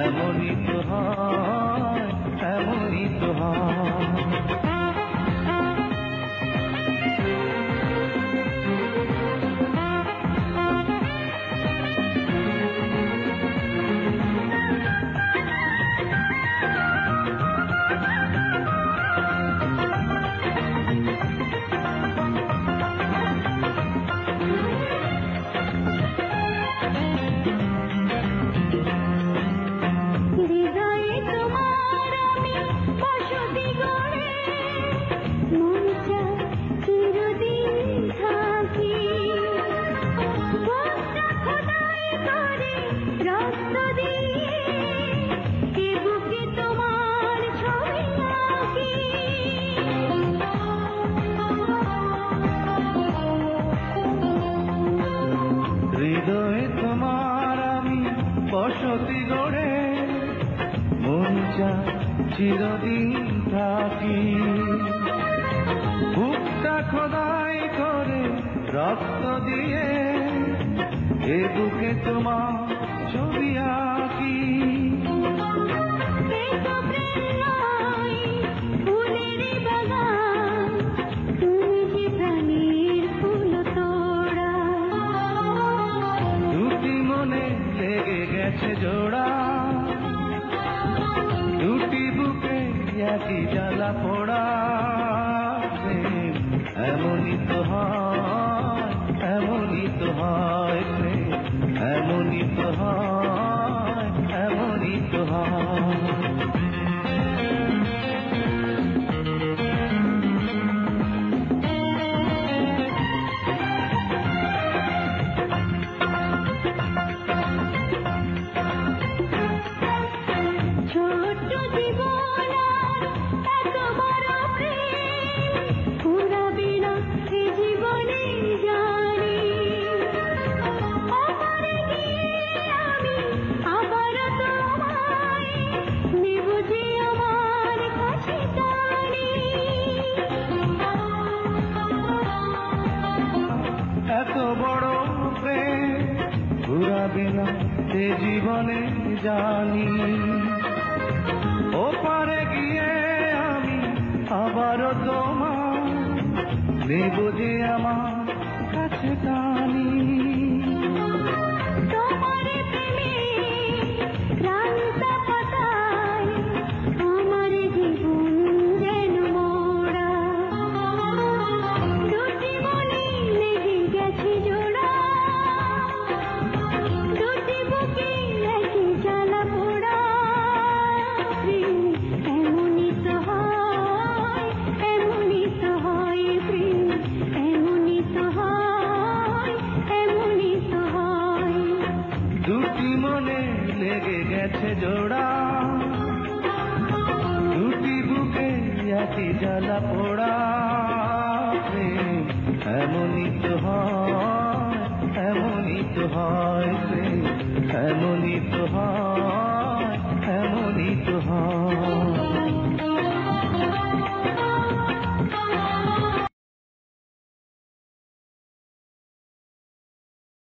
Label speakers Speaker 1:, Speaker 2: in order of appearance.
Speaker 1: এমনই তো হয়, এমনই তো হয়। হৃদয়ে তোমার আমি বসতি গড়ে মন চায় চিরদিন থাকি, বুকটা খোদাই করে রক্ত দিয়ে এ বুকে তোমার ছবি আঁকি। লেগে গেছে জোড়া, দুটি বুকে একই জ্বালা পোড়া। এমনই তো হয়, এমনই তো হয়, এমনই তো হয়, এমনই তো হয়। এত বড় প্রেম ঘুরাবে না সে জীবনে জানি, ওপারে গিয়ে আমি আবারও তোমার নেব যে আমার কাছে টানি। দুটি মনে লেগে গেছে জোড়া, দুটি বুকে একই জ্বালা পোড়া। এমনই তো হয়, এমনই তো হয়, এমনই তো হয়।